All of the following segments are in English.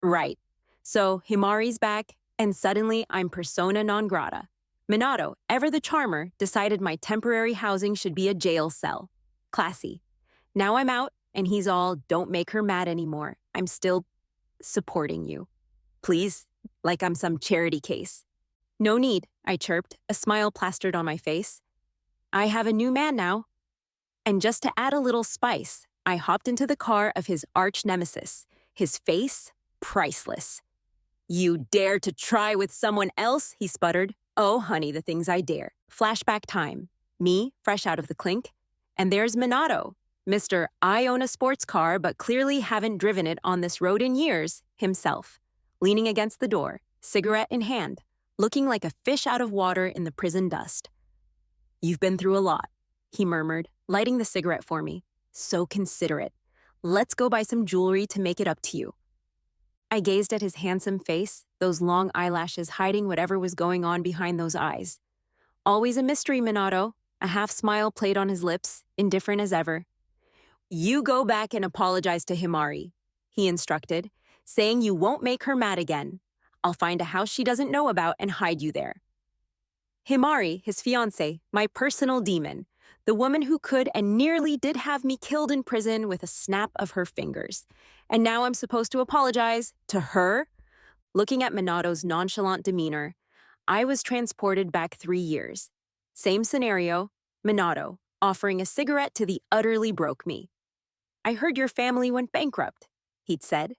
Right. So Himari's back, and suddenly I'm persona non grata. Minato, ever the charmer, decided my temporary housing should be a jail cell. Classy. Now I'm out, and he's all, don't make her mad anymore. I'm still supporting you. Please, like I'm some charity case. No need, I chirped, a smile plastered on my face. I have a new man now. And just to add a little spice, I hopped into the car of his arch nemesis, his face priceless. You dare to try with someone else? He sputtered. Oh, honey, the things I dare. Flashback time. Me, fresh out of the clink. And there's Minato, Mr. I own a sports car but clearly haven't driven it on this road in years, himself, leaning against the door, cigarette in hand, looking like a fish out of water in the prison dust. You've been through a lot, he murmured, lighting the cigarette for me. So considerate. Let's go buy some jewelry to make it up to you. I gazed at his handsome face, those long eyelashes hiding whatever was going on behind those eyes. Always a mystery, Minato. A half-smile played on his lips, indifferent as ever. You go back and apologize to Himari, he instructed, saying you won't make her mad again. I'll find a house she doesn't know about and hide you there. Himari, his fiancée, my personal demon, the woman who could and nearly did have me killed in prison with a snap of her fingers. And now I'm supposed to apologize to her? Looking at Minato's nonchalant demeanor, I was transported back 3 years. Same scenario, Minato, offering a cigarette to the utterly broke me. I heard your family went bankrupt, he'd said.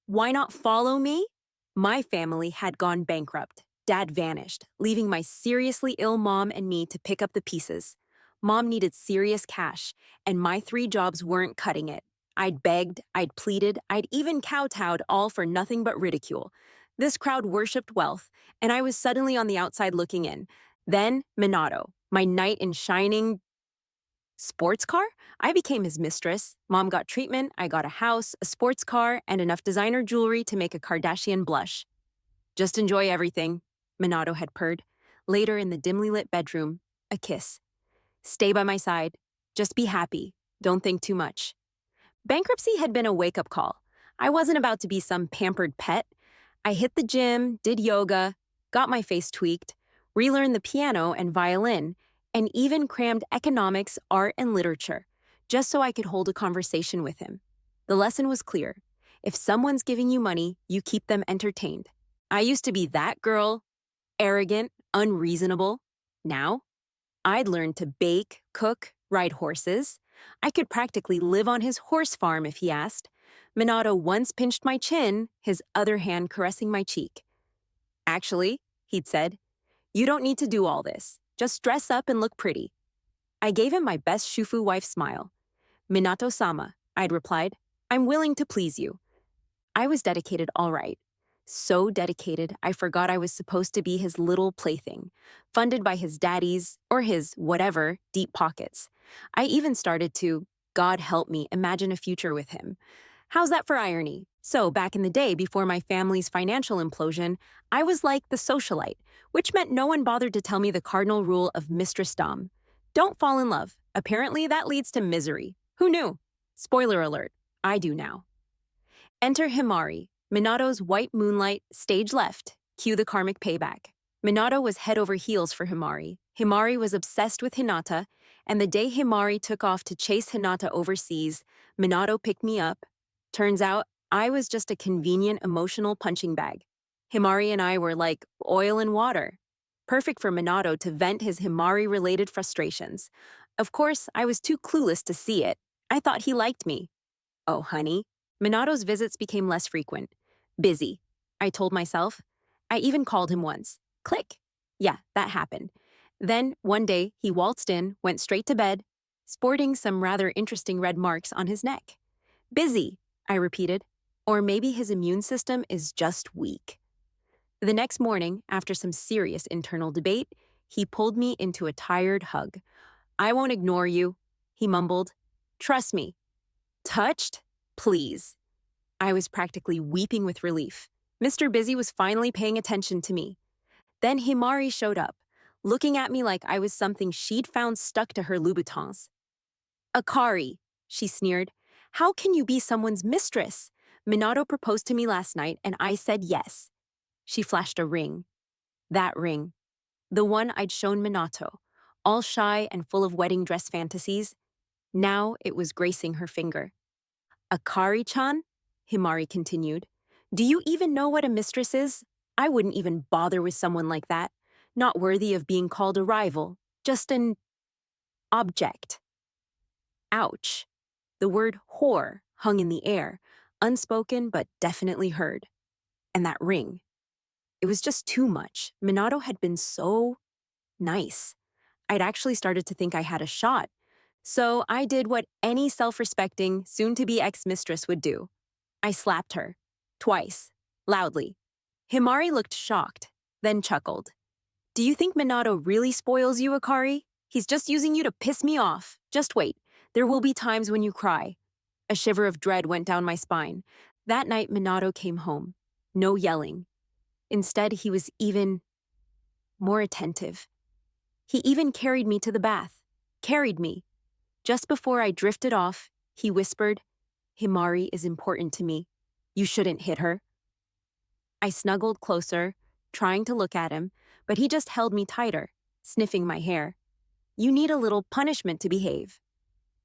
Why not follow me? My family had gone bankrupt. Dad vanished, leaving my seriously ill mom and me to pick up the pieces. Mom needed serious cash, and my 3 jobs weren't cutting it. I'd begged, I'd pleaded, I'd even kowtowed, all for nothing but ridicule. This crowd worshipped wealth, and I was suddenly on the outside looking in. Then, Minato, my knight in shining sports car? I became his mistress. Mom got treatment, I got a house, a sports car, and enough designer jewelry to make a Kardashian blush. Just enjoy everything, Minato had purred. Later in the dimly lit bedroom, a kiss. Stay by my side. Just be happy. Don't think too much. Bankruptcy had been a wake-up call. I wasn't about to be some pampered pet. I hit the gym, did yoga, got my face tweaked, relearned the piano and violin, and even crammed economics, art, and literature, just so I could hold a conversation with him. The lesson was clear. If someone's giving you money, you keep them entertained. I used to be that girl, arrogant, unreasonable. Now, I'd learned to bake, cook, ride horses. I could practically live on his horse farm if he asked. Minato once pinched my chin, his other hand caressing my cheek. Actually, he'd said, you don't need to do all this. Just dress up and look pretty. I gave him my best Shufu wife smile. Minato-sama, I'd replied, I'm willing to please you. I was dedicated all right. So dedicated, I forgot I was supposed to be his little plaything, funded by his daddy's, or his whatever, deep pockets. I even started to, God help me, imagine a future with him. How's that for irony? So, back in the day, before my family's financial implosion, I was like the socialite, which meant no one bothered to tell me the cardinal rule of mistress dom. Don't fall in love. Apparently, that leads to misery. Who knew? Spoiler alert, I do now. Enter Himari, Minato's white moonlight, stage left. Cue the karmic payback. Minato was head over heels for Himari. Himari was obsessed with Hinata, and the day Himari took off to chase Hinata overseas, Minato picked me up. Turns out, I was just a convenient emotional punching bag. Himari and I were like oil and water. Perfect for Minato to vent his Himari-related frustrations. Of course, I was too clueless to see it. I thought he liked me. Oh, honey. Minato's visits became less frequent. Busy, I told myself. I even called him once. Click. Yeah, that happened. Then, one day, he waltzed in, went straight to bed, sporting some rather interesting red marks on his neck. Busy, I repeated. Or maybe his immune system is just weak. The next morning, after some serious internal debate, he pulled me into a tired hug. I won't ignore you, he mumbled. Trust me. Touched? Please. I was practically weeping with relief. Mr. Busy was finally paying attention to me. Then Himari showed up, looking at me like I was something she'd found stuck to her Louboutins. Akari, she sneered. How can you be someone's mistress? Minato proposed to me last night and I said yes. She flashed a ring. That ring. The one I'd shown Minato, all shy and full of wedding dress fantasies. Now it was gracing her finger. Akari-chan? Himari continued. Do you even know what a mistress is? I wouldn't even bother with someone like that. Not worthy of being called a rival. Just an object. Ouch. The word whore hung in the air, unspoken but definitely heard. And that ring. It was just too much. Minato had been so nice. I'd actually started to think I had a shot. So I did what any self-respecting, soon-to-be ex-mistress would do. I slapped her. Twice. Loudly. Himari looked shocked, then chuckled. Do you think Minato really spoils you, Akari? He's just using you to piss me off. Just wait. There will be times when you cry. A shiver of dread went down my spine. That night, Minato came home. No yelling. Instead, he was even more attentive. He even carried me to the bath. Carried me. Just before I drifted off, he whispered, Himari is important to me. You shouldn't hit her. I snuggled closer, trying to look at him, but he just held me tighter, sniffing my hair. You need a little punishment to behave.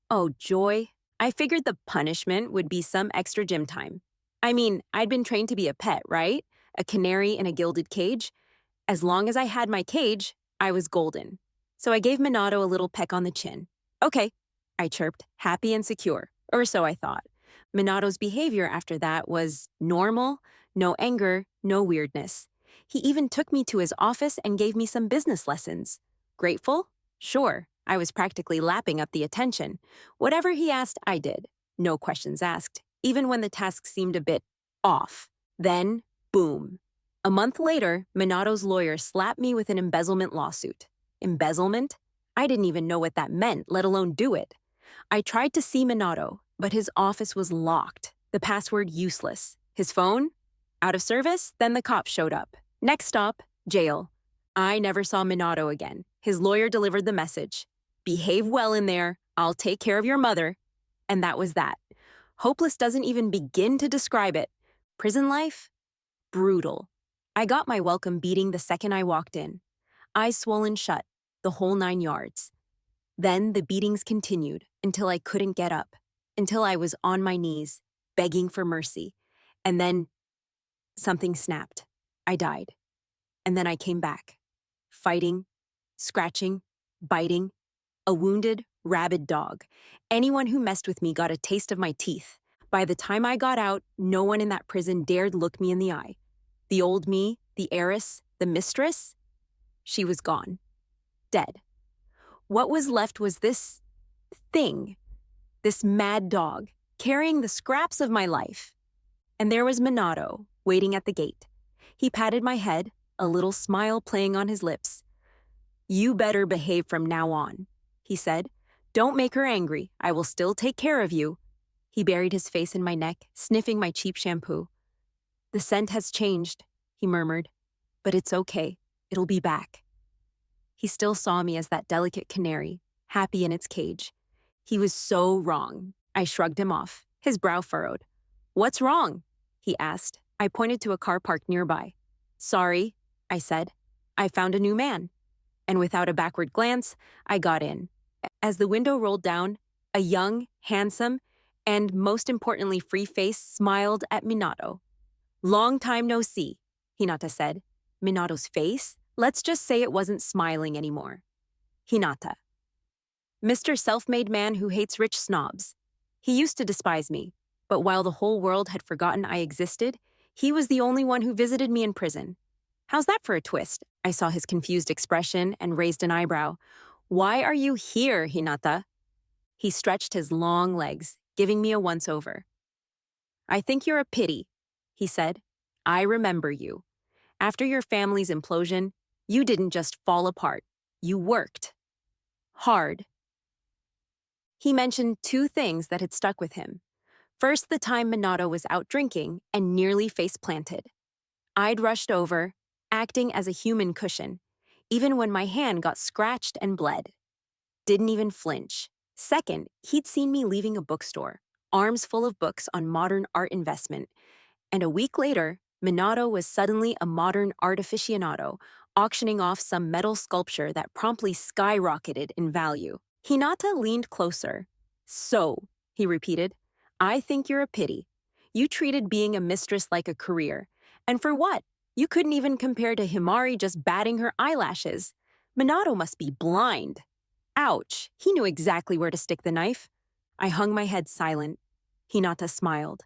Oh, joy. I figured the punishment would be some extra gym time. I mean, I'd been trained to be a pet, right? A canary in a gilded cage. As long as I had my cage, I was golden. So I gave Minato a little peck on the chin. Okay, I chirped, happy and secure, or so I thought. Minato's behavior after that was normal, no anger, no weirdness. He even took me to his office and gave me some business lessons. Grateful? Sure, I was practically lapping up the attention. Whatever he asked, I did. No questions asked, even when the task seemed a bit off. Then, boom. A month later, Minato's lawyer slapped me with an embezzlement lawsuit. Embezzlement? I didn't even know what that meant, let alone do it. I tried to see Minato, but his office was locked. The password useless. His phone? Out of service? Then the cops showed up. Next stop, jail. I never saw Minato again. His lawyer delivered the message. Behave well in there. I'll take care of your mother. And that was that. Hopeless doesn't even begin to describe it. Prison life? Brutal. I got my welcome beating the second I walked in. Eyes swollen shut, the whole 9 yards. Then the beatings continued until I couldn't get up, until I was on my knees, begging for mercy. And then something snapped. I died. And then I came back, fighting, scratching, biting, a wounded, rabid dog. Anyone who messed with me got a taste of my teeth. By the time I got out, no one in that prison dared look me in the eye. The old me, the heiress, the mistress, she was gone. Dead. What was left was this thing, this mad dog, carrying the scraps of my life. And there was Minato, waiting at the gate. He patted my head, a little smile playing on his lips. You better behave from now on, he said. Don't make her angry. I will still take care of you. He buried his face in my neck, sniffing my cheap shampoo. The scent has changed, he murmured. But it's okay. It'll be back. He still saw me as that delicate canary, happy in its cage. He was so wrong. I shrugged him off, his brow furrowed. What's wrong? He asked. I pointed to a car parked nearby. Sorry, I said. I found a new man. And without a backward glance, I got in. As the window rolled down, a young, handsome, and most importantly free face smiled at Minato. Long time no see, Hinata said. Minato's face? Let's just say it wasn't smiling anymore. Hinata. Mr. Self-made man who hates rich snobs. He used to despise me, but while the whole world had forgotten I existed, he was the only one who visited me in prison. How's that for a twist? I saw his confused expression and raised an eyebrow. Why are you here, Hinata? He stretched his long legs, giving me a once-over. I think you're a pity, he said. I remember you. After your family's implosion, you didn't just fall apart. You worked. Hard. He mentioned 2 things that had stuck with him. First, the time Minato was out drinking and nearly face-planted. I'd rushed over, acting as a human cushion, even when my hand got scratched and bled. Didn't even flinch. Second, he'd seen me leaving a bookstore, arms full of books on modern art investment, and a week later, Minato was suddenly a modern art aficionado, auctioning off some metal sculpture that promptly skyrocketed in value. Hinata leaned closer. So, he repeated, I think you're a pity. You treated being a mistress like a career. And for what? You couldn't even compare to Himari just batting her eyelashes. Minato must be blind. Ouch, he knew exactly where to stick the knife. I hung my head silent. Hinata smiled.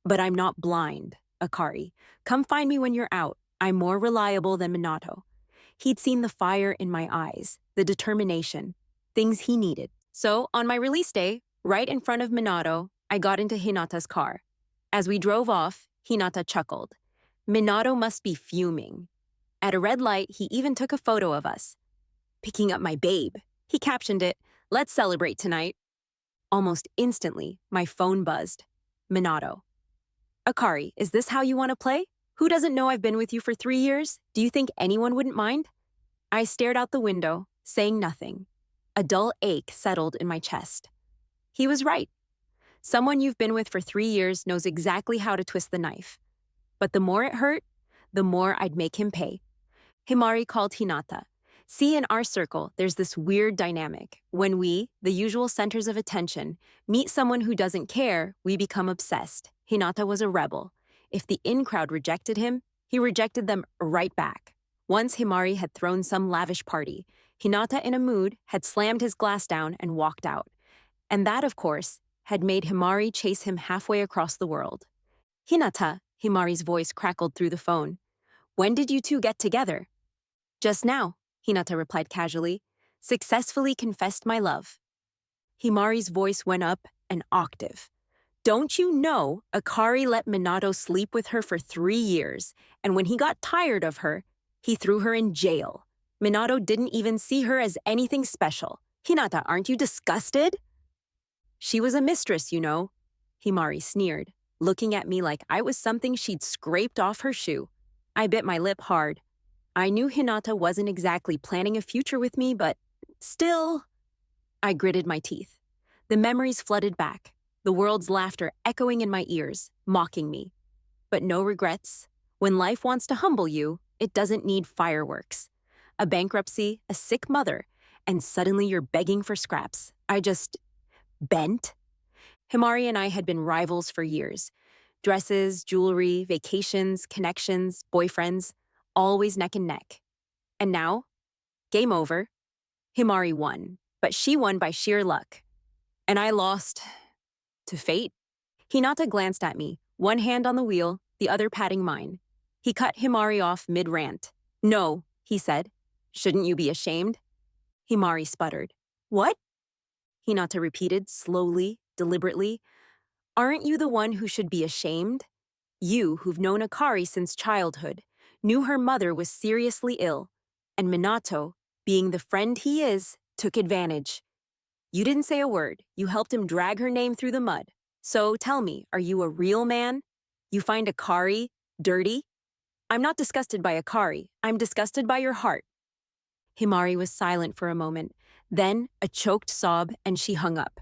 But I'm not blind, Akari. Come find me when you're out. I'm more reliable than Minato. He'd seen the fire in my eyes, the determination, things he needed. So, on my release day, right in front of Minato, I got into Hinata's car. As we drove off, Hinata chuckled. Minato must be fuming. At a red light, he even took a photo of us. Picking up my babe. He captioned it, "Let's celebrate tonight." Almost instantly, my phone buzzed. Minato. Akari, is this how you want to play? Who doesn't know I've been with you for 3 years? Do you think anyone wouldn't mind? I stared out the window, saying nothing. A dull ache settled in my chest. He was right. Someone you've been with for 3 years knows exactly how to twist the knife. But the more it hurt, the more I'd make him pay. Himari called Hinata. See, in our circle, there's this weird dynamic. When we, the usual centers of attention, meet someone who doesn't care, we become obsessed. Hinata was a rebel. If the in-crowd rejected him, he rejected them right back. Once Himari had thrown some lavish party. Hinata, in a mood, had slammed his glass down and walked out. And that, of course, had made Himari chase him halfway across the world. Hinata, Himari's voice crackled through the phone. When did you two get together? Just now, Hinata replied casually. Successfully confessed my love. Himari's voice went up an octave. Don't you know Akari let Minato sleep with her for 3 years, and when he got tired of her, he threw her in jail. Minato didn't even see her as anything special. Hinata, aren't you disgusted? She was a mistress, you know, Himari sneered, looking at me like I was something she'd scraped off her shoe. I bit my lip hard. I knew Hinata wasn't exactly planning a future with me, but still. I gritted my teeth. The memories flooded back, the world's laughter echoing in my ears, mocking me. But no regrets. When life wants to humble you, it doesn't need fireworks. A bankruptcy, a sick mother, and suddenly you're begging for scraps. I just bent. Himari and I had been rivals for years. Dresses, jewelry, vacations, connections, boyfriends, always neck and neck. And now, game over. Himari won, but she won by sheer luck. And I lost to fate. Hinata glanced at me, one hand on the wheel, the other patting mine. He cut Himari off mid-rant. No, he said. Shouldn't you be ashamed? Himari sputtered. What? Hinata repeated, slowly, deliberately. Aren't you the one who should be ashamed? You, who've known Akari since childhood, knew her mother was seriously ill, and Minato, being the friend he is, took advantage. You didn't say a word. You helped him drag her name through the mud. So tell me, are you a real man? You find Akari dirty? I'm not disgusted by Akari. I'm disgusted by your heart. Himari was silent for a moment, then a choked sob, and she hung up.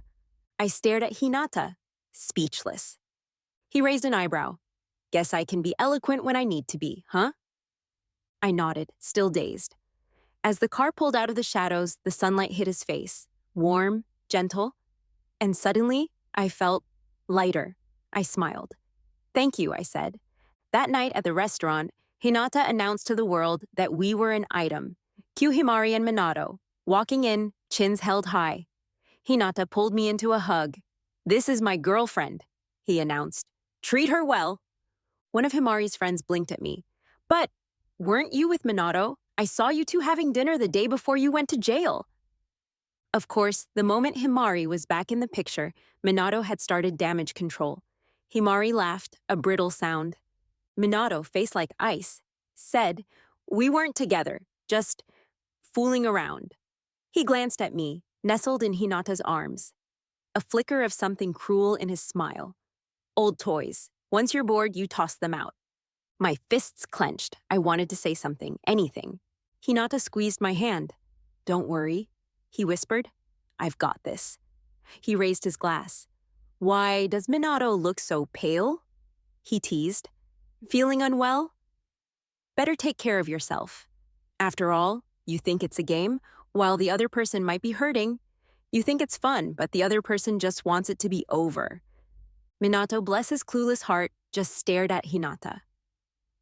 I stared at Hinata, speechless. He raised an eyebrow. Guess I can be eloquent when I need to be, huh? I nodded, still dazed. As the car pulled out of the shadows, the sunlight hit his face, warm, gentle, and suddenly I felt lighter. I smiled. Thank you, I said. That night at the restaurant, Hinata announced to the world that we were an item. Cue Himari and Minato, walking in, chins held high. Hinata pulled me into a hug. This is my girlfriend, he announced. Treat her well. One of Himari's friends blinked at me. But weren't you with Minato? I saw you two having dinner the day before you went to jail. Of course, the moment Himari was back in the picture, Minato had started damage control. Himari laughed, a brittle sound. Minato, face like ice, said, We weren't together, just fooling around. He glanced at me, nestled in Hinata's arms. A flicker of something cruel in his smile. Old toys. Once you're bored, you toss them out. My fists clenched. I wanted to say something, anything. Hinata squeezed my hand. Don't worry, he whispered. I've got this. He raised his glass. Why does Minato look so pale? He teased. Feeling unwell? Better take care of yourself. After all, you think it's a game, while the other person might be hurting. You think it's fun, but the other person just wants it to be over. Minato, bless his clueless heart, just stared at Hinata.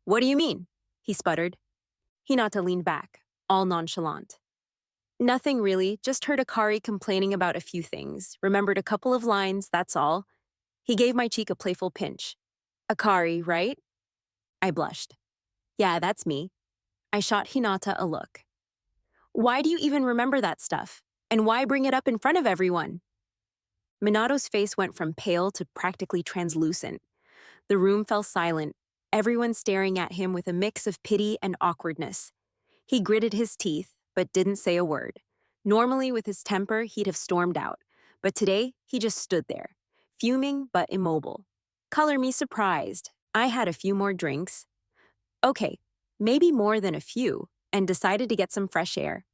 What do you mean? He sputtered. Hinata leaned back, all nonchalant. Nothing really, just heard Akari complaining about a few things, remembered a couple of lines, that's all. He gave my cheek a playful pinch. Akari, right? I blushed. Yeah, that's me. I shot Hinata a look. Why do you even remember that stuff? And why bring it up in front of everyone? Minato's face went from pale to practically translucent. The room fell silent, everyone staring at him with a mix of pity and awkwardness. He gritted his teeth, but didn't say a word. Normally, with his temper, he'd have stormed out. But today, he just stood there, fuming but immobile. Color me surprised. I had a few more drinks. Okay, maybe more than a few, and decided to get some fresh air.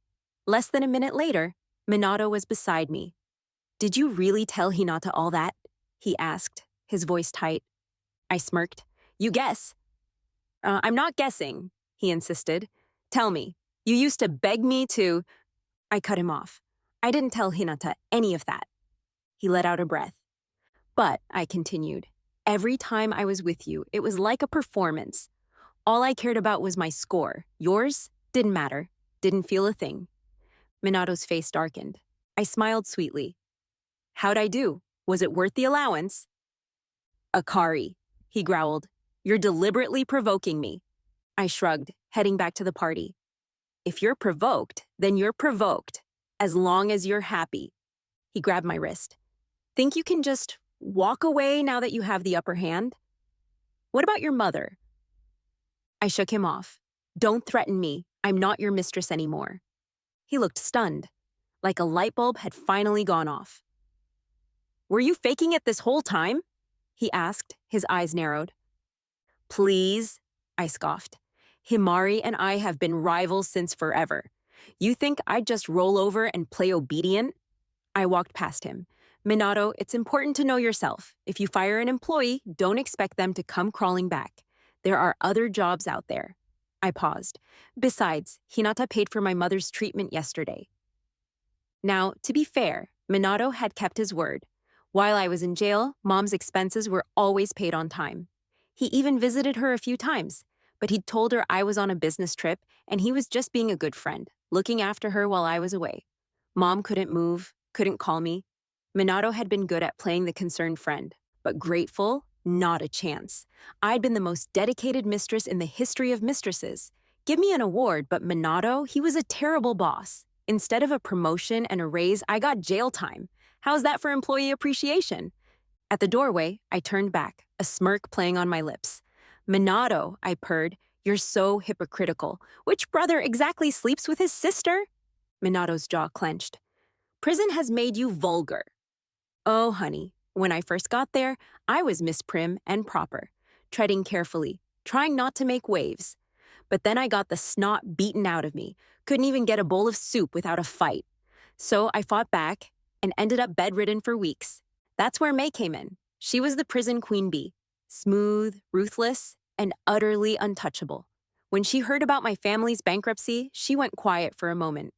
Less than a minute later, Minato was beside me. Did you really tell Hinata all that? He asked, his voice tight. I smirked. You guess. I'm not guessing, he insisted. Tell me, you used to beg me to... I cut him off. I didn't tell Hinata any of that. He let out a breath. But, I continued, every time I was with you, it was like a performance. All I cared about was my score. Yours didn't matter. Didn't feel a thing. Minato's face darkened. I smiled sweetly. How'd I do? Was it worth the allowance? Akari, he growled. You're deliberately provoking me. I shrugged, heading back to the party. If you're provoked, then you're provoked, as long as you're happy. He grabbed my wrist. Think you can just walk away now that you have the upper hand? What about your mother? I shook him off. Don't threaten me. I'm not your mistress anymore. He looked stunned, like a light bulb had finally gone off. Were you faking it this whole time? He asked, his eyes narrowed. Please, I scoffed. Himari and I have been rivals since forever. You think I'd just roll over and play obedient? I walked past him. Minato, it's important to know yourself. If you fire an employee, don't expect them to come crawling back. There are other jobs out there. I paused. Besides, Hinata paid for my mother's treatment yesterday. Now, to be fair, Minato had kept his word. While I was in jail, Mom's expenses were always paid on time. He even visited her a few times, but he'd told her I was on a business trip and he was just being a good friend, looking after her while I was away. Mom couldn't move, couldn't call me. Minato had been good at playing the concerned friend, but grateful? Not a chance. I'd been the most dedicated mistress in the history of mistresses. Give me an award, but Minato, he was a terrible boss. Instead of a promotion and a raise, I got jail time. How's that for employee appreciation? At the doorway, I turned back, a smirk playing on my lips. Minato, I purred, you're so hypocritical. Which brother exactly sleeps with his sister? Minato's jaw clenched. Prison has made you vulgar. Oh, honey, when I first got there, I was Miss Prim and proper, treading carefully, trying not to make waves. But then I got the snot beaten out of me, couldn't even get a bowl of soup without a fight. So I fought back and ended up bedridden for weeks. That's where May came in. She was the prison queen bee, smooth, ruthless, and utterly untouchable. When she heard about my family's bankruptcy, she went quiet for a moment.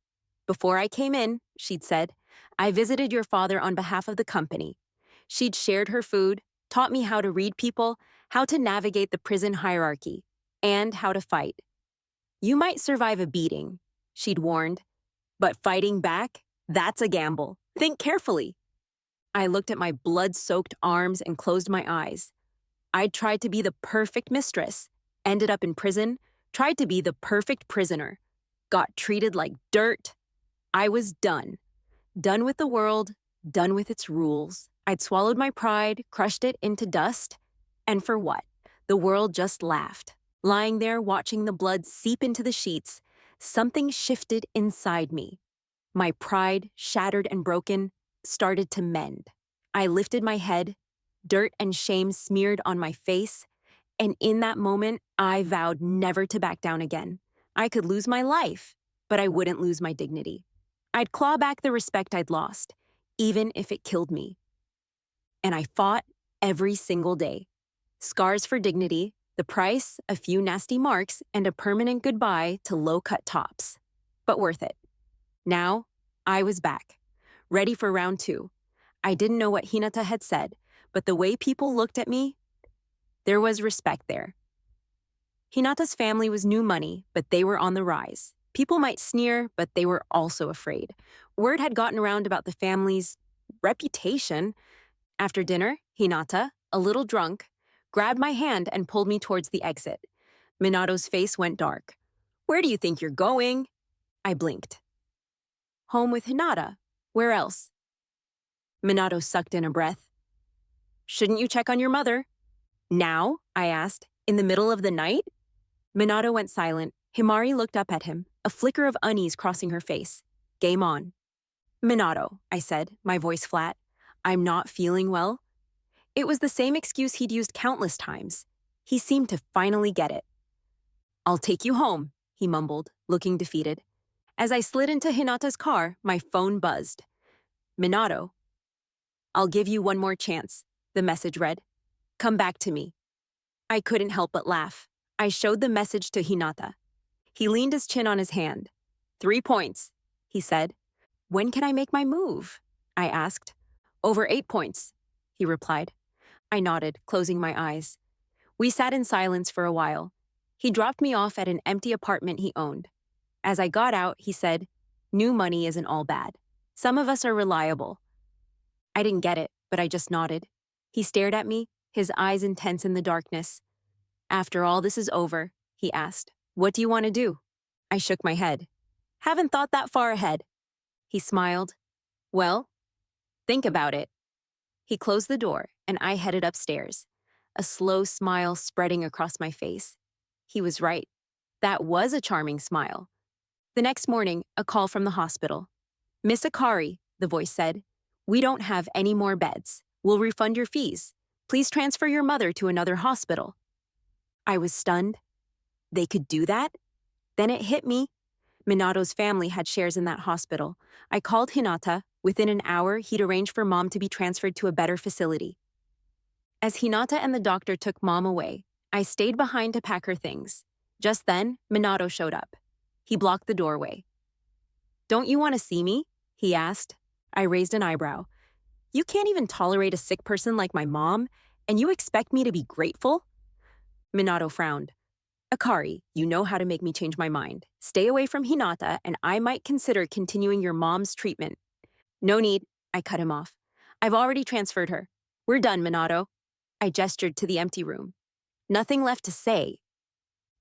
Before I came in, she'd said, I visited your father on behalf of the company. She'd shared her food, taught me how to read people, how to navigate the prison hierarchy, and how to fight. You might survive a beating, she'd warned, but fighting back, that's a gamble. Think carefully. I looked at my blood-soaked arms and closed my eyes. I'd tried to be the perfect mistress, ended up in prison, tried to be the perfect prisoner, got treated like dirt. I was done. Done with the world, done with its rules. I'd swallowed my pride, crushed it into dust, and for what? The world just laughed. Lying there watching the blood seep into the sheets, something shifted inside me. My pride, shattered and broken, started to mend. I lifted my head, dirt and shame smeared on my face, and in that moment, I vowed never to back down again. I could lose my life, but I wouldn't lose my dignity. I'd claw back the respect I'd lost, even if it killed me. and I fought every single day. Scars for dignity, the price, a few nasty marks, and a permanent goodbye to low-cut tops. But worth it. Now, I was back, ready for round two. I didn't know what Hinata had said, but the way people looked at me, there was respect there. Hinata's family was new money, but they were on the rise. People might sneer, but they were also afraid. Word had gotten around about the family's reputation. After dinner, Hinata, a little drunk, grabbed my hand and pulled me towards the exit. Minato's face went dark. "Where do you think you're going?" I blinked. "Home with Hinata. Where else?" Minato sucked in a breath. "Shouldn't you check on your mother?" "Now?" I asked. "In the middle of the night?" Minato went silent. Himari looked up at him, a flicker of unease crossing her face. "Game on." "Minato," I said, my voice flat. "I'm not feeling well." It was the same excuse he'd used countless times. He seemed to finally get it. "I'll take you home," he mumbled, looking defeated. As I slid into Hinata's car, my phone buzzed. "Minato." "I'll give you one more chance," the message read. "Come back to me." I couldn't help but laugh. I showed the message to Hinata. He leaned his chin on his hand. 3 points, he said. "When can I make my move?" I asked. "Over 8 points, he replied. I nodded, closing my eyes. We sat in silence for a while. He dropped me off at an empty apartment he owned. As I got out, he said, "New money isn't all bad. Some of us are reliable." I didn't get it, but I just nodded. He stared at me, his eyes intense in the darkness. "After all this is over," he asked, "what do you want to do?" I shook my head. "Haven't thought that far ahead." He smiled. "Well, think about it." He closed the door, and I headed upstairs, a slow smile spreading across my face. He was right. That was a charming smile. The next morning, a call from the hospital. "Miss Akari," the voice said, "we don't have any more beds. We'll refund your fees. Please transfer your mother to another hospital." I was stunned. They could do that? Then it hit me. Minato's family had shares in that hospital. I called Hinata. Within an hour, he'd arranged for Mom to be transferred to a better facility. As Hinata and the doctor took Mom away, I stayed behind to pack her things. Just then, Minato showed up. He blocked the doorway. "Don't you want to see me?" he asked. I raised an eyebrow. "You can't even tolerate a sick person like my mom, and you expect me to be grateful?" Minato frowned. "Akari, you know how to make me change my mind. Stay away from Hinata, and I might consider continuing your mom's treatment." "No need," I cut him off. "I've already transferred her. We're done, Minato." I gestured to the empty room. "Nothing left to say."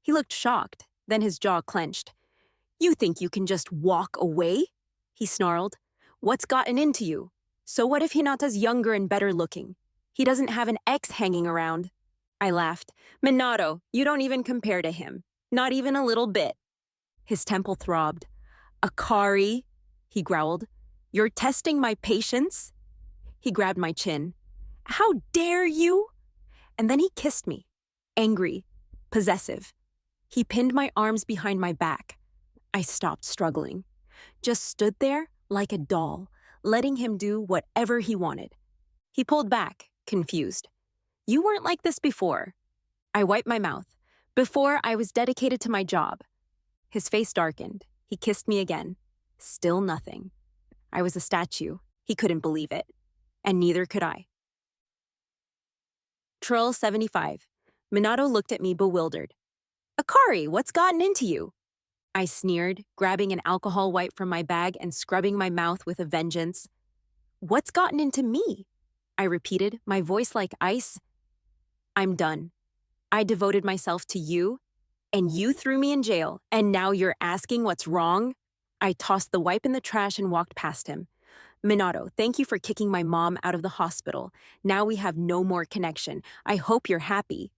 He looked shocked, then his jaw clenched. "You think you can just walk away?" he snarled. "What's gotten into you? So what if Hinata's younger and better looking? He doesn't have an ex hanging around." I laughed. "Minato, you don't even compare to him. Not even a little bit." His temple throbbed. "Akari," he growled. "You're testing my patience?" He grabbed my chin. "How dare you?" And then he kissed me. Angry, possessive. He pinned my arms behind my back. I stopped struggling. Just stood there like a doll, letting him do whatever he wanted. He pulled back, confused. "You weren't like this before." I wiped my mouth. "Before, I was dedicated to my job." His face darkened. He kissed me again. Still nothing. I was a statue. He couldn't believe it. And neither could I. Troll 75. Minato looked at me bewildered. "Akari, what's gotten into you?" I sneered, grabbing an alcohol wipe from my bag and scrubbing my mouth with a vengeance. "What's gotten into me?" I repeated, my voice like ice. "I'm done. I devoted myself to you, and you threw me in jail, and now you're asking what's wrong?" I tossed the wipe in the trash and walked past him. "Minato, thank you for kicking my mom out of the hospital. Now we have no more connection. I hope you're happy."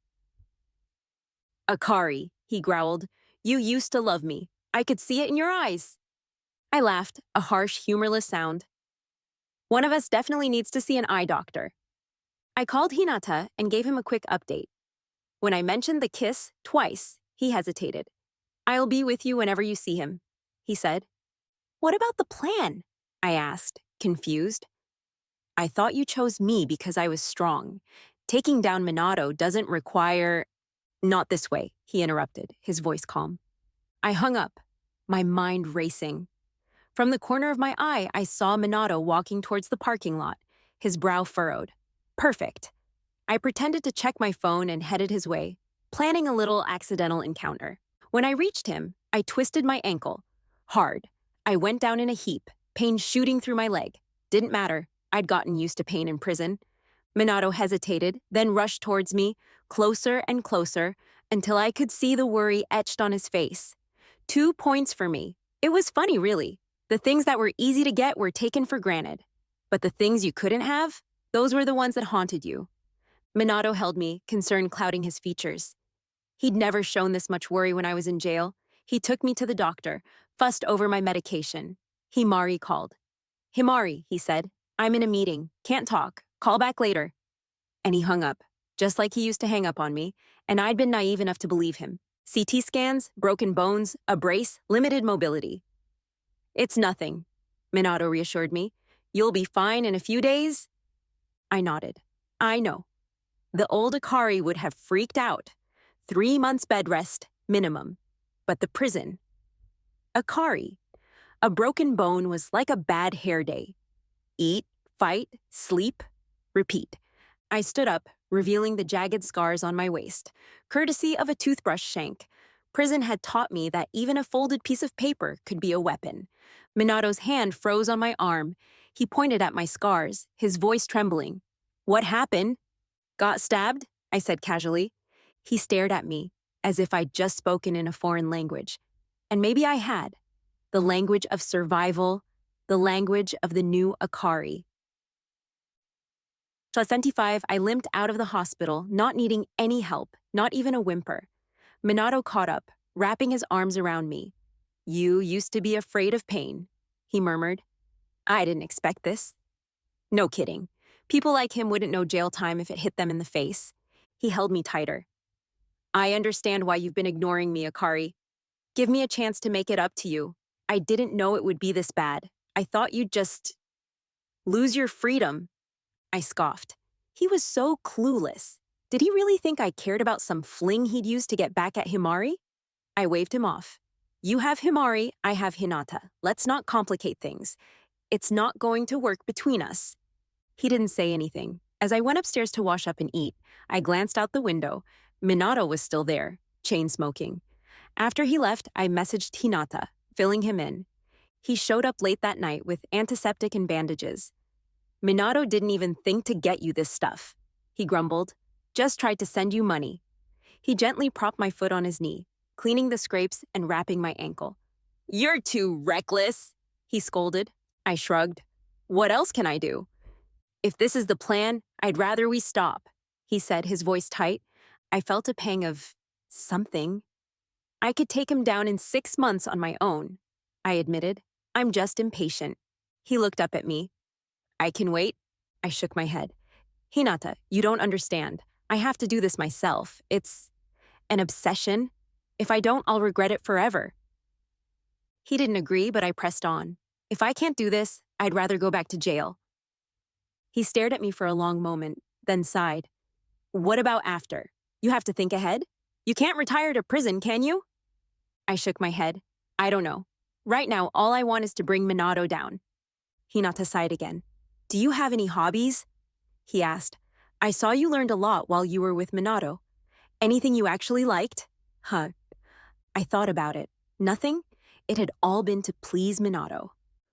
"Akari," he growled, "you used to love me. I could see it in your eyes." I laughed, a harsh, humorless sound. "One of us definitely needs to see an eye doctor." I called Hinata and gave him a quick update. When I mentioned the kiss twice, he hesitated. "I'll be with you whenever you see him," he said. "What about the plan?" I asked, confused. I thought you chose me because I was strong. Taking down Minato doesn't require— Not this way, he interrupted, his voice calm. I hung up, my mind racing. From the corner of my eye, I saw Minato walking towards the parking lot, his brow furrowed. Perfect. I pretended to check my phone and headed his way, planning a little accidental encounter. When I reached him, I twisted my ankle. Hard. I went down in a heap, pain shooting through my leg. Didn't matter. I'd gotten used to pain in prison. Minato hesitated, then rushed towards me, closer and closer, until I could see the worry etched on his face. 2 points for me. It was funny, really. The things that were easy to get were taken for granted. But the things you couldn't have, those were the ones that haunted you. Minato held me, concern clouding his features. He'd never shown this much worry when I was in jail. He took me to the doctor, fussed over my medication. Himari called. Himari, he said, I'm in a meeting. Can't talk. Call back later. And he hung up, just like he used to hang up on me, and I'd been naive enough to believe him. CT scans, broken bones, a brace, limited mobility. It's nothing, Minato reassured me. You'll be fine in a few days. I nodded. I know. The old Akari would have freaked out. 3 months bed rest, minimum. But the prison. Akari. A broken bone was like a bad hair day. Eat, fight, sleep, repeat. I stood up, revealing the jagged scars on my waist, courtesy of a toothbrush shank. Prison had taught me that even a folded piece of paper could be a weapon. Minato's hand froze on my arm. He pointed at my scars, his voice trembling. What happened? Got stabbed? I said casually. He stared at me, as if I'd just spoken in a foreign language. And maybe I had. The language of survival, the language of the new Akari. Plus 25, I limped out of the hospital, not needing any help, not even a whimper. Minato caught up, wrapping his arms around me. You used to be afraid of pain, he murmured. I didn't expect this. No kidding. People like him wouldn't know jail time if it hit them in the face. He held me tighter. I understand why you've been ignoring me, Akari. Give me a chance to make it up to you. I didn't know it would be this bad. I thought you'd just lose your freedom. I scoffed. He was so clueless. Did he really think I cared about some fling he'd used to get back at Himari? I waved him off. You have Himari, I have Hinata. Let's not complicate things. It's not going to work between us. He didn't say anything. As I went upstairs to wash up and eat, I glanced out the window. Minato was still there, chain smoking. After he left, I messaged Hinata, filling him in. He showed up late that night with antiseptic and bandages. Minato didn't even think to get you this stuff, he grumbled. Just tried to send you money. He gently propped my foot on his knee, cleaning the scrapes and wrapping my ankle. You're too reckless, he scolded. I shrugged. What else can I do? If this is the plan, I'd rather we stop, he said, his voice tight. I felt a pang of something. I could take him down in 6 months on my own, I admitted. I'm just impatient. He looked up at me. I can wait. I shook my head. Hinata, you don't understand. I have to do this myself. It's an obsession. If I don't, I'll regret it forever. He didn't agree, but I pressed on. If I can't do this, I'd rather go back to jail. He stared at me for a long moment, then sighed. What about after? You have to think ahead? You can't retire to prison, can you? I shook my head. I don't know. Right now, all I want is to bring Minato down. Hinata sighed again. Do you have any hobbies? He asked. I saw you learned a lot while you were with Minato. Anything you actually liked? Huh. I thought about it. Nothing? It had all been to please Minato.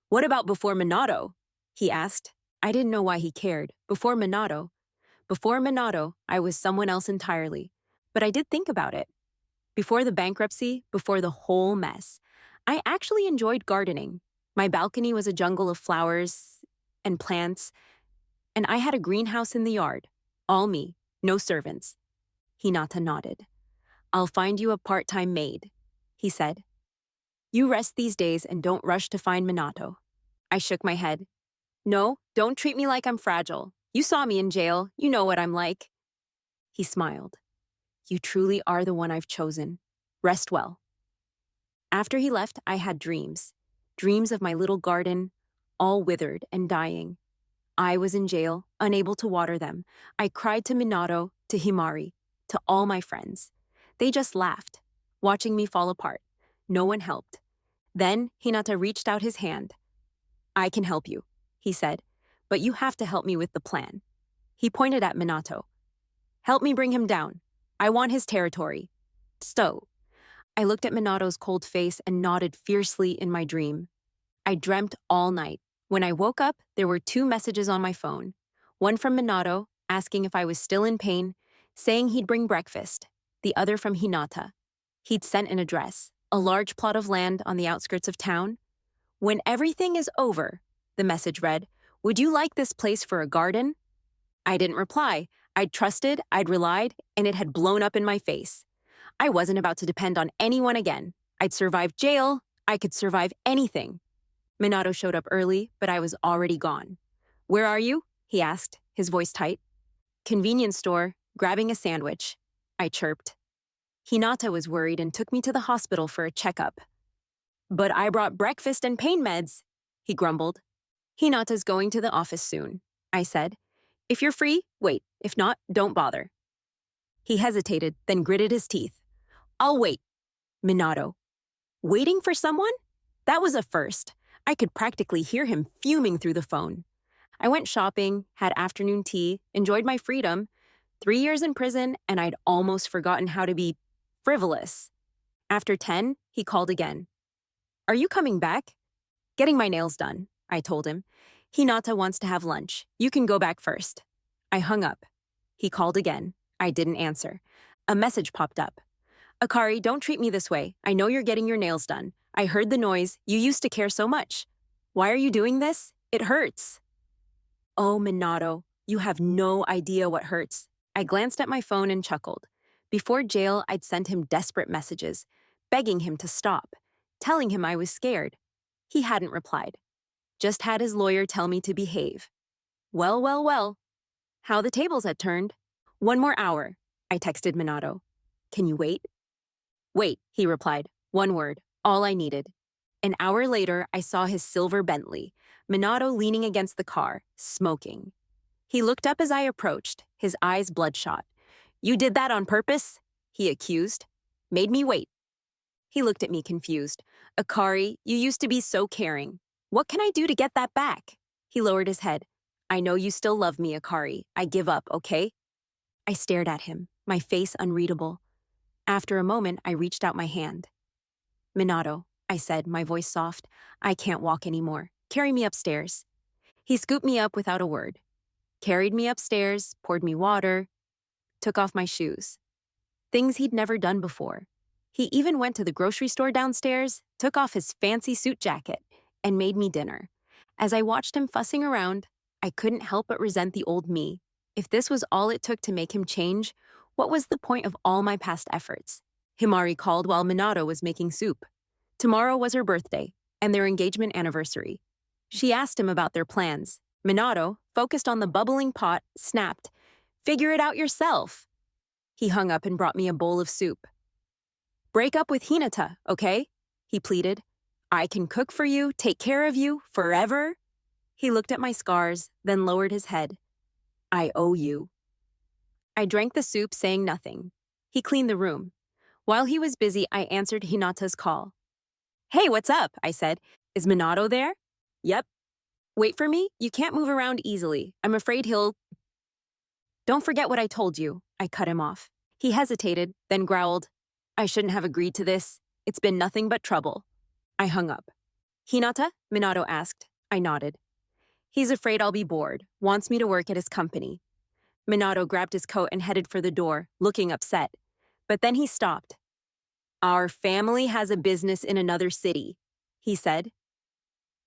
What about before Minato? He asked. I didn't know why he cared. Before Minato. Before Minato, I was someone else entirely. But I did think about it. Before the bankruptcy, before the whole mess, I actually enjoyed gardening. My balcony was a jungle of flowers and plants, and I had a greenhouse in the yard. All me, no servants. Hinata nodded. I'll find you a part-time maid, he said. You rest these days and don't rush to find Minato. I shook my head. No, don't treat me like I'm fragile. You saw me in jail. You know what I'm like. He smiled. You truly are the one I've chosen. Rest well. After he left, I had dreams. Dreams of my little garden, all withered and dying. I was in jail, unable to water them. I cried to Minato, to Himari, to all my friends. They just laughed, watching me fall apart. No one helped. Then Hinata reached out his hand. I can help you, he said, but you have to help me with the plan. He pointed at Minato. Help me bring him down. I want his territory. So, I looked at Minato's cold face and nodded fiercely in my dream. I dreamt all night. When I woke up, there were 2 messages on my phone. One from Minato, asking if I was still in pain, saying he'd bring breakfast. The other from Hinata. He'd sent an address, a large plot of land on the outskirts of town. When everything is over, the message read, would you like this place for a garden? I didn't reply. I'd trusted, I'd relied, and it had blown up in my face. I wasn't about to depend on anyone again. I'd survived jail. I could survive anything. Minato showed up early, but I was already gone. Where are you? He asked, his voice tight. Convenience store, grabbing a sandwich. I chirped. Hinata was worried and took me to the hospital for a checkup. But I brought breakfast and pain meds, he grumbled. Hinata's going to the office soon, I said. If you're free, wait. If not, don't bother. He hesitated, then gritted his teeth. I'll wait. Minato. Waiting for someone? That was a first. I could practically hear him fuming through the phone. I went shopping, had afternoon tea, enjoyed my freedom. 3 years in prison, and I'd almost forgotten how to be frivolous. After 10, he called again. Are you coming back? Getting my nails done, I told him. Hinata wants to have lunch. You can go back first. I hung up. He called again. I didn't answer. A message popped up. Akari, don't treat me this way. I know you're getting your nails done. I heard the noise. You used to care so much. Why are you doing this? It hurts. Oh, Minato, you have no idea what hurts. I glanced at my phone and chuckled. Before jail, I'd sent him desperate messages, begging him to stop, telling him I was scared. He hadn't replied. Just had his lawyer tell me to behave. Well, well, well. How the tables had turned. 1 more hour, I texted Minato. Can you wait? Wait, he replied. 1 word, all I needed. An hour later, I saw his silver Bentley, Minato leaning against the car, smoking. He looked up as I approached, his eyes bloodshot. You did that on purpose? He accused. Made me wait. He looked at me confused. Akari, you used to be so caring. What can I do to get that back? He lowered his head. I know you still love me, Akari. I give up, okay? I stared at him, my face unreadable. After a moment, I reached out my hand. Minato, I said, my voice soft. I can't walk anymore. Carry me upstairs. He scooped me up without a word. Carried me upstairs, poured me water, took off my shoes. Things he'd never done before. He even went to the grocery store downstairs, took off his fancy suit jacket, and made me dinner. As I watched him fussing around, I couldn't help but resent the old me. If this was all it took to make him change, what was the point of all my past efforts? Himari called while Minato was making soup. Tomorrow was her birthday, and their engagement anniversary. She asked him about their plans. Minato, focused on the bubbling pot, snapped, Figure it out yourself. He hung up and brought me a bowl of soup. Break up with Hinata, okay? He pleaded. I can cook for you, take care of you, forever. He looked at my scars, then lowered his head. I owe you. I drank the soup, saying nothing. He cleaned the room. While he was busy, I answered Hinata's call. Hey, what's up? I said. Is Minato there? Yep. Wait for me? You can't move around easily. I'm afraid he'll... Don't forget what I told you. I cut him off. He hesitated, then growled. I shouldn't have agreed to this. It's been nothing but trouble. I hung up. Hinata? Minato asked. I nodded. He's afraid I'll be bored, wants me to work at his company. Minato grabbed his coat and headed for the door, looking upset. But then he stopped. Our family has a business in another city, he said.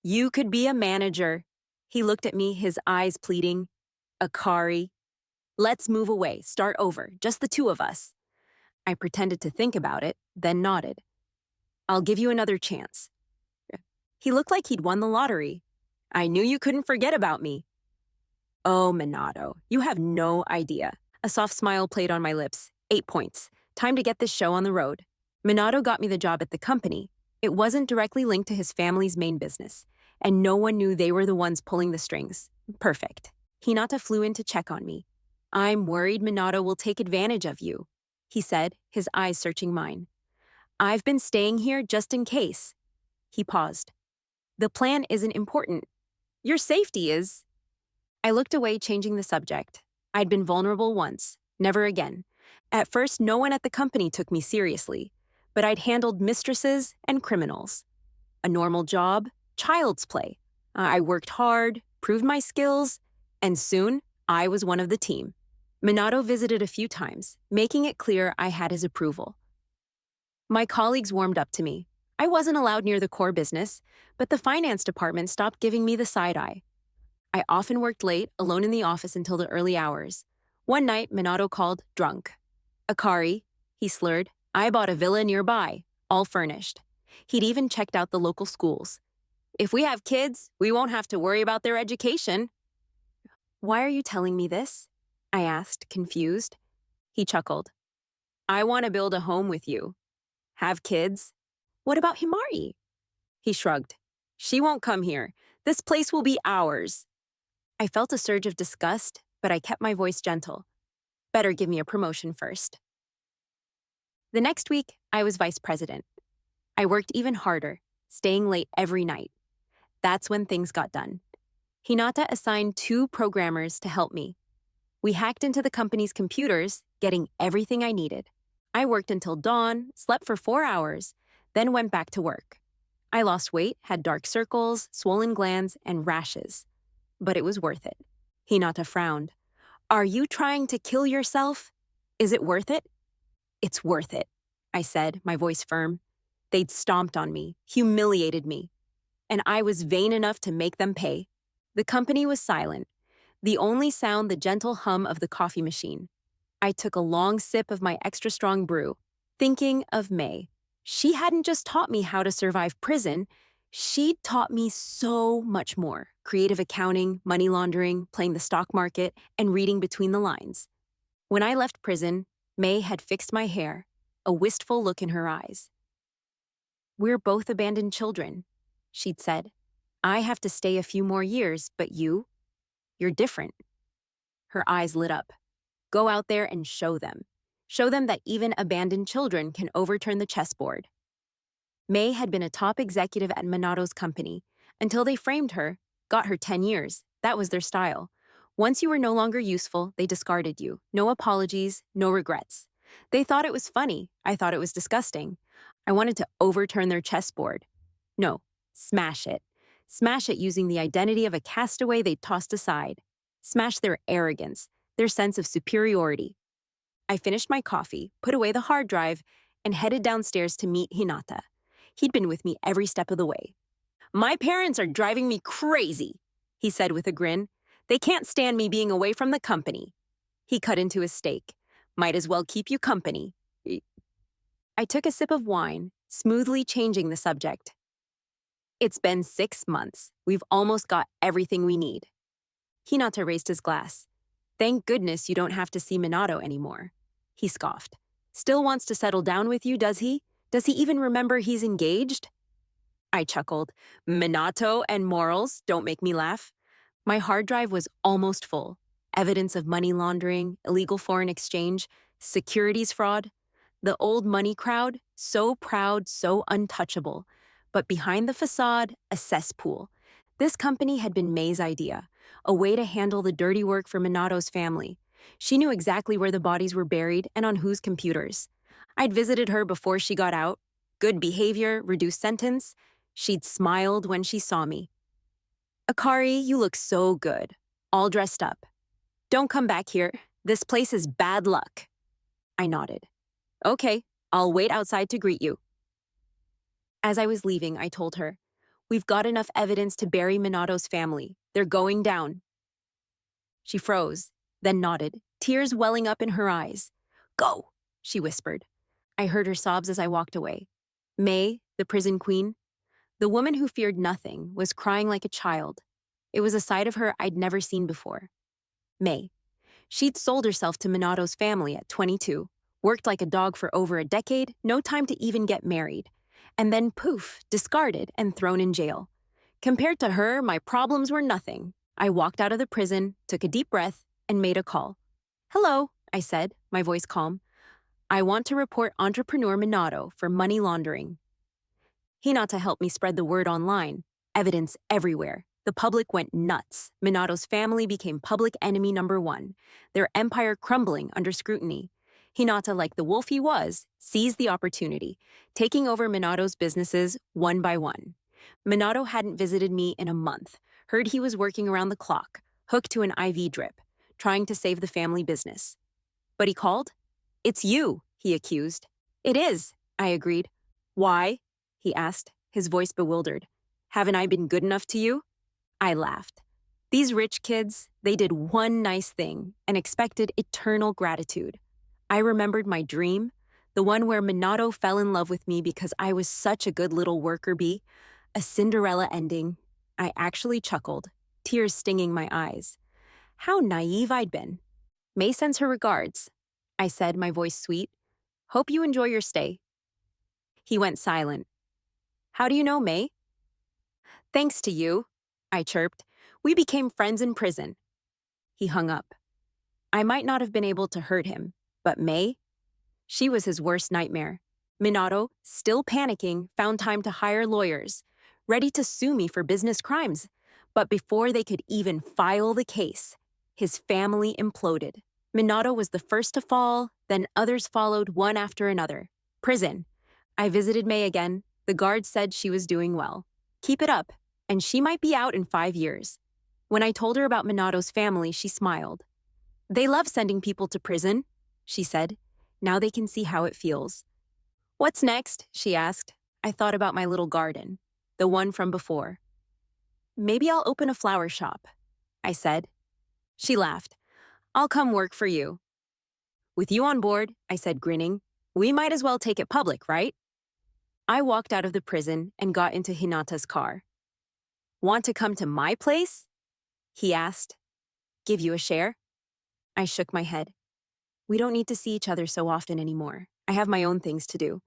You could be a manager. He looked at me, his eyes pleading. Akari. Let's move away, start over, just the 2 of us. I pretended to think about it, then nodded. I'll give you another chance. He looked like he'd won the lottery. I knew you couldn't forget about me. Oh, Minato, you have no idea. A soft smile played on my lips. 8 points. Time to get this show on the road. Minato got me the job at the company. It wasn't directly linked to his family's main business. and no one knew they were the ones pulling the strings. Perfect. Hinata flew in to check on me. I'm worried Minato will take advantage of you, he said, his eyes searching mine. I've been staying here just in case. He paused. The plan isn't important. Your safety is. I looked away, changing the subject. I'd been vulnerable once, never again. At first, no one at the company took me seriously, but I'd handled mistresses and criminals. A normal job, child's play. I worked hard, proved my skills, and soon I was one of the team. Minato visited a few times, making it clear I had his approval. My colleagues warmed up to me. I wasn't allowed near the core business, but the finance department stopped giving me the side eye. I often worked late, alone in the office until the early hours. One night, Minato called, drunk. Akari, he slurred, I bought a villa nearby, all furnished. He'd even checked out the local schools. If we have kids, we won't have to worry about their education. Why are you telling me this? I asked, confused. He chuckled. I want to build a home with you. Have kids? What about Himari? He shrugged. She won't come here. This place will be ours. I felt a surge of disgust, but I kept my voice gentle. Better give me a promotion first. The next week, I was vice president. I worked even harder, staying late every night. That's when things got done. Hinata assigned 2 programmers to help me. We hacked into the company's computers, getting everything I needed. I worked until dawn, slept for 4 hours, then went back to work. I lost weight, had dark circles, swollen glands, and rashes. But it was worth it. Hinata frowned. Are you trying to kill yourself? Is it worth it? It's worth it, I said, my voice firm. They'd stomped on me, humiliated me, and I was vain enough to make them pay. The company was silent, the only sound the gentle hum of the coffee machine. I took a long sip of my extra strong brew, thinking of May. She hadn't just taught me how to survive prison, she'd taught me so much more. Creative accounting, money laundering, playing the stock market, and reading between the lines. When I left prison, May had fixed my hair, a wistful look in her eyes. We're both abandoned children, she'd said. I have to stay a few more years, but you're different. Her eyes lit up. Go out there and show them. Show them that even abandoned children can overturn the chessboard. May had been a top executive at Minato's company until they framed her, got her 10 years. That was their style. Once you were no longer useful, they discarded you. No apologies, no regrets. They thought it was funny. I thought it was disgusting. I wanted to overturn their chessboard. No, smash it. Smash it using the identity of a castaway they tossed aside. Smash their arrogance, their sense of superiority. I finished my coffee, put away the hard drive, and headed downstairs to meet Hinata. He'd been with me every step of the way. My parents are driving me crazy, he said with a grin. They can't stand me being away from the company. He cut into his steak. Might as well keep you company. I took a sip of wine, smoothly changing the subject. It's been 6 months. We've almost got everything we need. Hinata raised his glass. Thank goodness you don't have to see Minato anymore. He scoffed. Still wants to settle down with you, does he? Does he even remember he's engaged? I chuckled. Minato and morals don't make me laugh. My hard drive was almost full. Evidence of money laundering, illegal foreign exchange, securities fraud. The old money crowd, so proud, so untouchable. But behind the facade, a cesspool. This company had been May's idea, a way to handle the dirty work for Minato's family. She knew exactly where the bodies were buried and on whose computers. I'd visited her before she got out. Good behavior, reduced sentence. She'd smiled when she saw me. Akari, you look so good, all dressed up. Don't come back here. This place is bad luck. I nodded. Okay, I'll wait outside to greet you. As I was leaving, I told her, we've got enough evidence to bury Minato's family. They're going down. She froze, then nodded, tears welling up in her eyes. Go, she whispered. I heard her sobs as I walked away. May, the prison queen, the woman who feared nothing, was crying like a child. It was a side of her I'd never seen before. May. She'd sold herself to Minato's family at 22, worked like a dog for over a decade, no time to even get married, and then poof, discarded and thrown in jail. Compared to her, my problems were nothing. I walked out of the prison, took a deep breath, and made a call. Hello, I said, my voice calm. I want to report entrepreneur Minato for money laundering. Hinata helped me spread the word online. Evidence everywhere. The public went nuts. Minato's family became public enemy number one, their empire crumbling under scrutiny. Hinata, like the wolf he was, seized the opportunity, taking over Minato's businesses one by one. Minato hadn't visited me in a month, heard he was working around the clock, hooked to an IV drip, trying to save the family business. But he called? It's you, he accused. It is, I agreed. Why? He asked, his voice bewildered. Haven't I been good enough to you? I laughed. These rich kids, they did one nice thing and expected eternal gratitude. I remembered my dream, the one where Minato fell in love with me because I was such a good little worker bee, a Cinderella ending. I actually chuckled, tears stinging my eyes. How naive I'd been. May sends her regards, I said, my voice sweet. Hope you enjoy your stay. He went silent. How do you know, May? Thanks to you, I chirped. We became friends in prison. He hung up. I might not have been able to hurt him, but May? She was his worst nightmare. Minato, still panicking, found time to hire lawyers, ready to sue me for business crimes. But before they could even file the case, his family imploded. Minato was the first to fall, then others followed one after another. Prison. I visited May again. The guard said she was doing well. Keep it up, and she might be out in 5 years. When I told her about Minato's family, she smiled. They love sending people to prison, she said. Now they can see how it feels. What's next? She asked. I thought about my little garden, the one from before. Maybe I'll open a flower shop, I said. She laughed. I'll come work for you. With you on board, I said, grinning, we might as well take it public, right? I walked out of the prison and got into Hinata's car. Want to come to my place? He asked. Give you a share? I shook my head. We don't need to see each other so often anymore. I have my own things to do.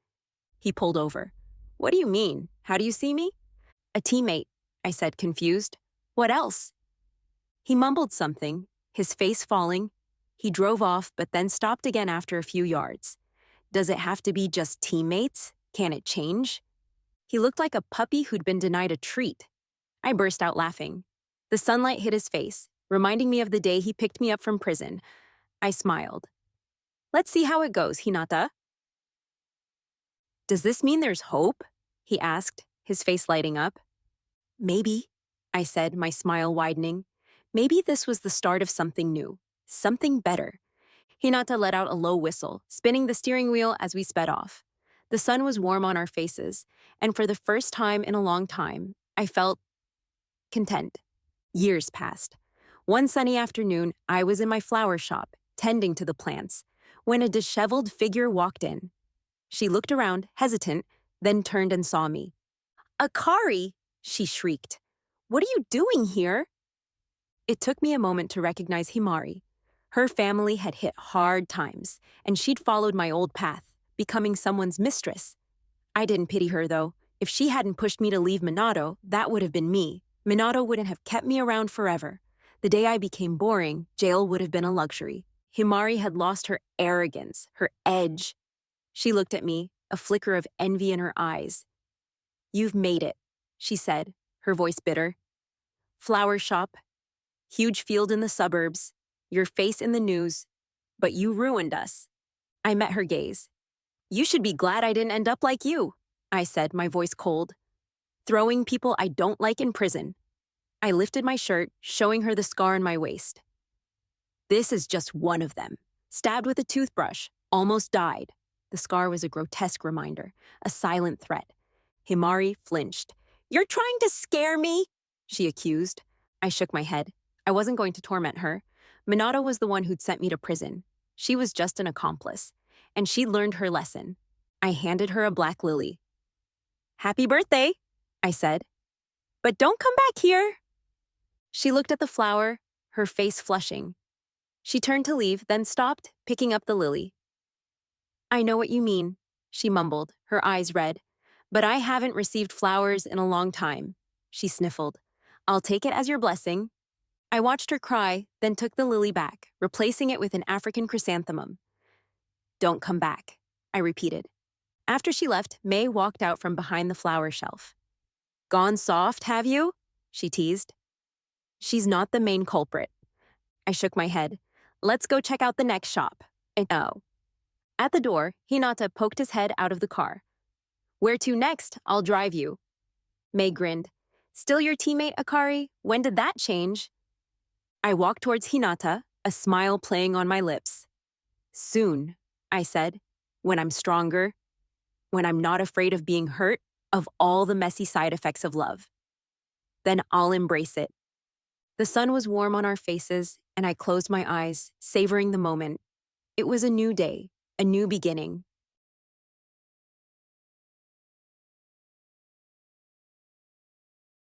He pulled over. What do you mean? How do you see me? A teammate, I said, confused. What else? He mumbled something, his face falling. He drove off, but then stopped again after a few yards. Does it have to be just teammates? Can it change? He looked like a puppy who'd been denied a treat. I burst out laughing. The sunlight hit his face, reminding me of the day he picked me up from prison. I smiled. Let's see how it goes, Hinata. Does this mean there's hope? He asked, his face lighting up. Maybe, I said, my smile widening. Maybe this was the start of something new, something better. Hinata let out a low whistle, spinning the steering wheel as we sped off. The sun was warm on our faces, and for the first time in a long time, I felt content. Years passed. One sunny afternoon, I was in my flower shop, tending to the plants, when a disheveled figure walked in. She looked around, hesitant, then turned and saw me. Akari, she shrieked. What are you doing here? It took me a moment to recognize Himari. Her family had hit hard times, and she'd followed my old path, becoming someone's mistress. I didn't pity her, though. If she hadn't pushed me to leave Minato, that would have been me. Minato wouldn't have kept me around forever. The day I became boring, jail would have been a luxury. Himari had lost her arrogance, her edge. She looked at me, a flicker of envy in her eyes. You've made it, she said, her voice bitter. Flower shop, huge field in the suburbs, your face in the news, but you ruined us. I met her gaze. You should be glad I didn't end up like you, I said, my voice cold. Throwing people I don't like in prison. I lifted my shirt, showing her the scar on my waist. This is just one of them. Stabbed with a toothbrush, almost died. The scar was a grotesque reminder, a silent threat. Himari flinched. You're trying to scare me? She accused. I shook my head. I wasn't going to torment her. Minato was the one who'd sent me to prison. She was just an accomplice, and she learned her lesson. I handed her a black lily. Happy birthday, I said. But don't come back here. She looked at the flower, her face flushing. She turned to leave, then stopped, picking up the lily. I know what you mean, she mumbled, her eyes red, but I haven't received flowers in a long time. she sniffled. I'll take it as your blessing. I watched her cry, then took the lily back, replacing it with an African chrysanthemum. Don't come back, I repeated. After she left, May walked out from behind the flower shelf. Gone soft, have you? She teased. She's not the main culprit. I shook my head. Let's go check out the next shop. Oh. At the door, Hinata poked his head out of the car. Where to next? I'll drive you. May grinned. Still your teammate, Akari? When did that change? I walked towards Hinata, a smile playing on my lips. Soon, I said, when I'm stronger, when I'm not afraid of being hurt, of all the messy side effects of love. Then I'll embrace it. The sun was warm on our faces, and I closed my eyes, savoring the moment. It was a new day, a new beginning,